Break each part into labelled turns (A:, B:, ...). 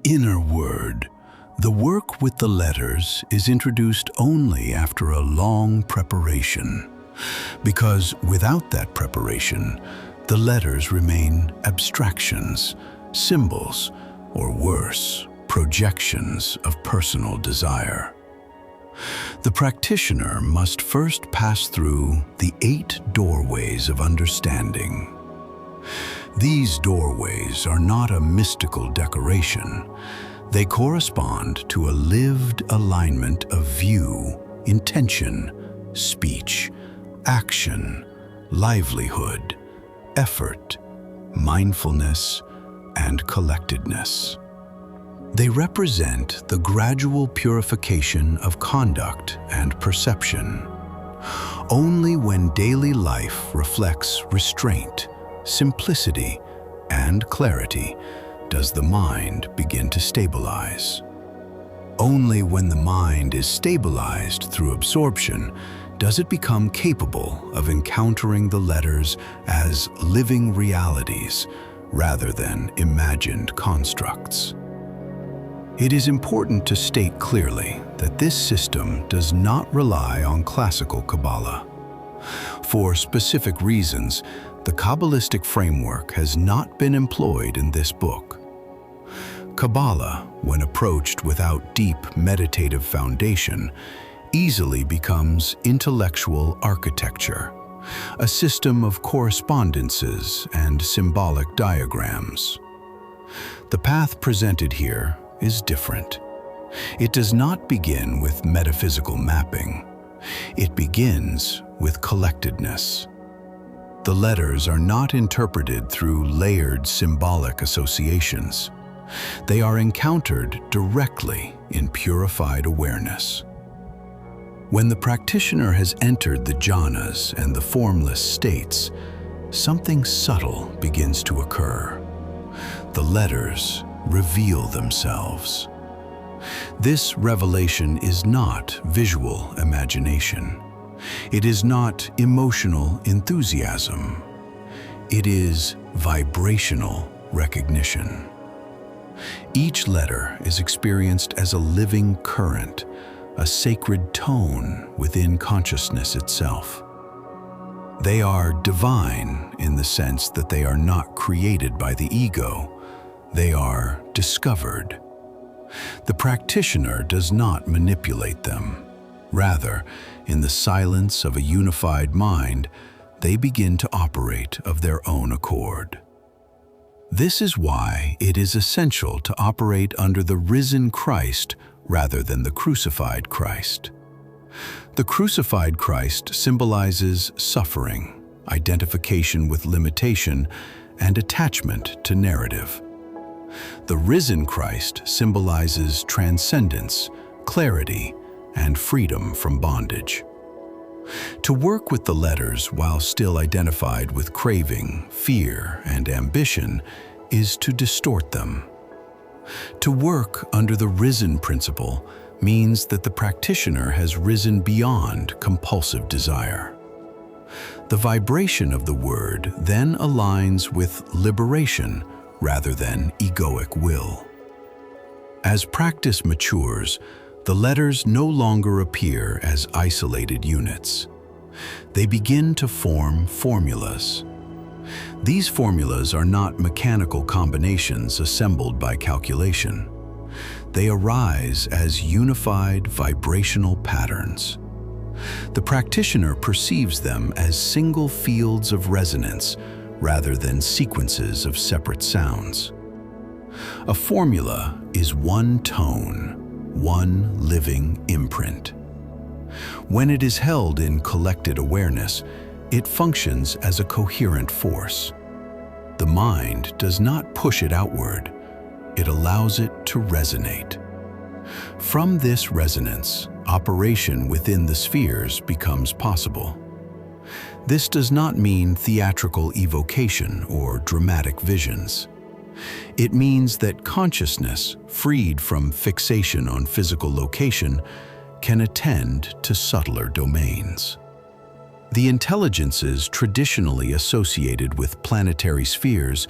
A: inner word. The work with the letters is introduced only after a long preparation, because without that preparation, the letters remain abstractions, symbols, or worse, projections of personal desire. The practitioner must first pass through the 8 doorways of understanding. These doorways are not a mystical decoration. They correspond to a lived alignment of view, intention, speech, action, livelihood, effort, mindfulness, and collectedness. They represent the gradual purification of conduct and perception. Only when daily life reflects restraint, simplicity, and clarity does the mind begin to stabilize. Only when the mind is stabilized through absorption does it become capable of encountering the letters as living realities rather than imagined constructs. It is important to state clearly that this system does not rely on classical Kabbalah. For specific reasons, the kabbalistic framework has not been employed in this book. Kabbalah, when approached without deep meditative foundation, easily becomes intellectual architecture, a system of correspondences and symbolic diagrams. The path presented here is different. It does not begin with metaphysical mapping. It begins with collectedness. The letters are not interpreted through layered symbolic associations. They are encountered directly in purified awareness. When the practitioner has entered the jhanas and the formless states, something subtle begins to occur. The letters reveal themselves. This revelation is not visual imagination. It is not emotional enthusiasm. It is vibrational recognition. Each letter is experienced as a living current, a sacred tone within consciousness itself. They are divine in the sense that they are not created by the ego. They are discovered. The practitioner does not manipulate them. Rather, in the silence of a unified mind, they begin to operate of their own accord. This is why it is essential to operate under the risen Christ rather than the crucified Christ. The crucified Christ symbolizes suffering, identification with limitation, and attachment to narrative. The risen Christ symbolizes transcendence, clarity, and freedom from bondage. To work with the letters while still identified with craving, fear, and ambition is to distort them. To work under the risen principle means that the practitioner has risen beyond compulsive desire. The vibration of the word then aligns with liberation rather than egoic will. As practice matures, the letters no longer appear as isolated units. They begin to form formulas. These formulas are not mechanical combinations assembled by calculation. They arise as unified vibrational patterns. The practitioner perceives them as single fields of resonance rather than sequences of separate sounds. A formula is one tone, one living imprint. When it is held in collected awareness, it functions as a coherent force. The mind does not push it outward, it allows it to resonate. From this resonance, operation within the spheres becomes possible. This does not mean theatrical evocation or dramatic visions. It means that consciousness, freed from fixation on physical location, can attend to subtler domains. The intelligences traditionally associated with planetary spheres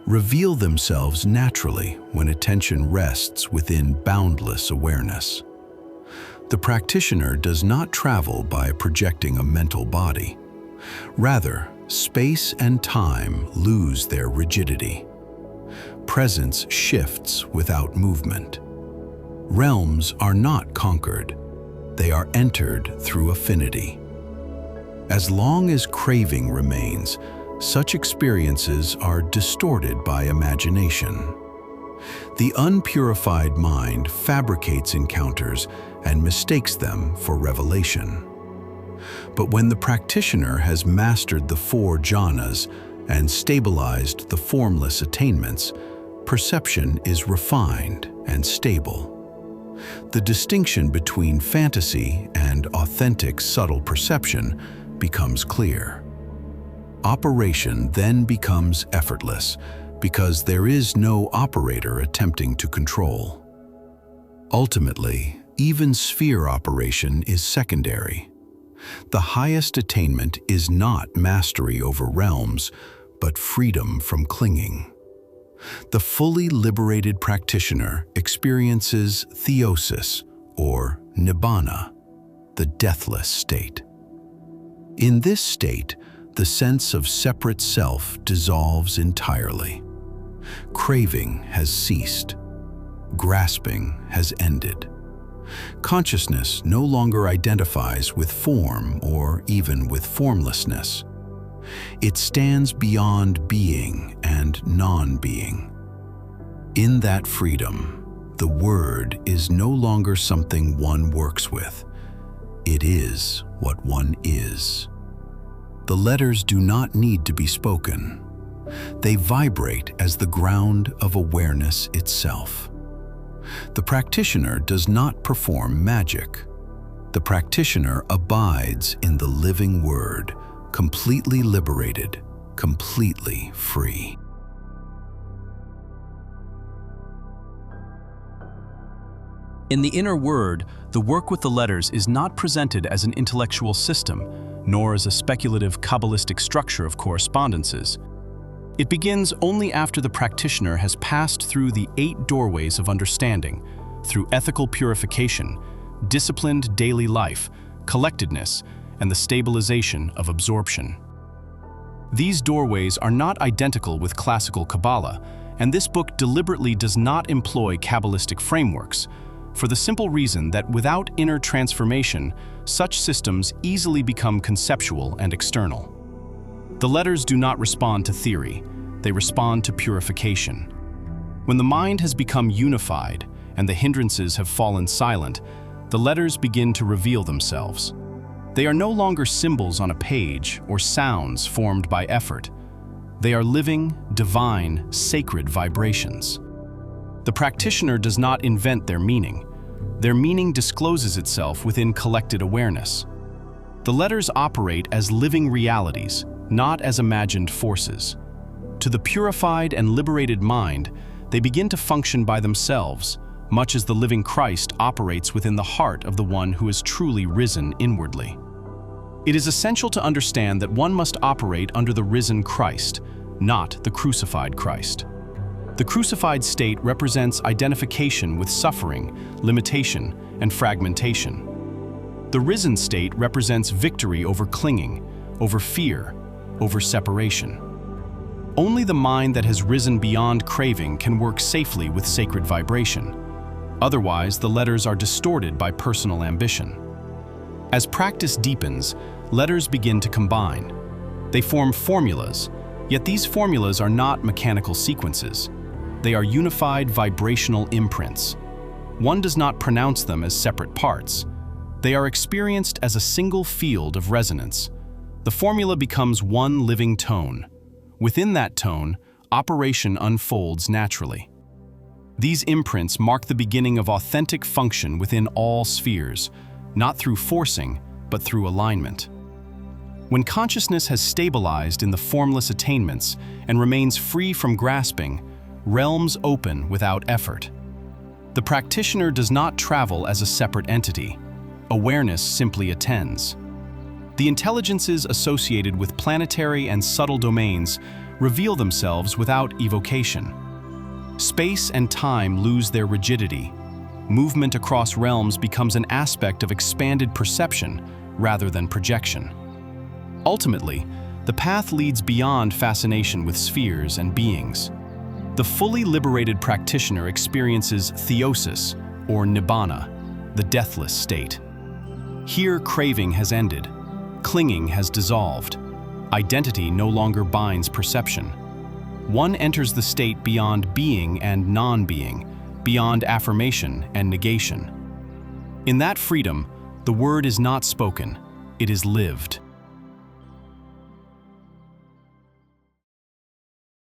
A: reveal themselves naturally when attention rests within boundless awareness. The practitioner does not travel by projecting a mental body. Rather, space and time lose their rigidity. Presence shifts without movement. Realms are not conquered. They are entered through affinity. As long as craving remains, such experiences are distorted by imagination. The unpurified mind fabricates encounters and mistakes them for revelation. But when the practitioner has mastered the 4 jhanas and stabilized the formless attainments, perception is refined and stable. The distinction between fantasy and authentic subtle perception becomes clear. Operation then becomes effortless because there is no operator attempting to control. Ultimately, even sphere operation is secondary. The highest attainment is not mastery over realms, but freedom from clinging. The fully liberated practitioner experiences Theosis, or Nibbana, the deathless state. In this state, the sense of separate self dissolves entirely. Craving has ceased. Grasping has ended. Consciousness no longer identifies with form or even with formlessness. It stands beyond being and non-being. In that freedom, the word is no longer something one works with. It is what one is. The letters do not need to be spoken. They vibrate as the ground of awareness itself. The practitioner does not perform magic. The practitioner abides in the living word, completely liberated, completely free.
B: In the inner word, the work with the letters is not presented as an intellectual system, nor as a speculative kabbalistic structure of correspondences. It begins only after the practitioner has passed through the 8 doorways of understanding, through ethical purification, disciplined daily life, collectedness, and the stabilization of absorption. These doorways are not identical with classical Kabbalah, and this book deliberately does not employ kabbalistic frameworks, for the simple reason that without inner transformation, such systems easily become conceptual and external. The letters do not respond to theory, they respond to purification. When the mind has become unified and the hindrances have fallen silent, the letters begin to reveal themselves. They are no longer symbols on a page or sounds formed by effort. They are living, divine, sacred vibrations. The practitioner does not invent their meaning. Their meaning discloses itself within collected awareness. The letters operate as living realities, not as imagined forces. To the purified and liberated mind, they begin to function by themselves, much as the living Christ operates within the heart of the one who is truly risen inwardly. It is essential to understand that one must operate under the risen Christ, not the crucified Christ. The crucified state represents identification with suffering, limitation, and fragmentation. The risen state represents victory over clinging, over fear, over separation. Only the mind that has risen beyond craving can work safely with sacred vibration. Otherwise, the letters are distorted by personal ambition. As practice deepens, letters begin to combine. They form formulas, yet these formulas are not mechanical sequences. They are unified vibrational imprints. One does not pronounce them as separate parts. They are experienced as a single field of resonance. The formula becomes one living tone. Within that tone, operation unfolds naturally. These imprints mark the beginning of authentic function within all spheres, not through forcing, but through alignment. When consciousness has stabilized in the formless attainments and remains free from grasping, realms open without effort. The practitioner does not travel as a separate entity. Awareness simply attends. The intelligences associated with planetary and subtle domains reveal themselves without evocation. Space and time lose their rigidity. Movement across realms becomes an aspect of expanded perception rather than projection. Ultimately, the path leads beyond fascination with spheres and beings. The fully liberated practitioner experiences theosis, or Nibbana, the deathless state. Here, craving has ended, clinging has dissolved, identity no longer binds perception. One enters the state beyond being and non-being, beyond affirmation and negation. In that freedom, the word is not spoken, it is lived.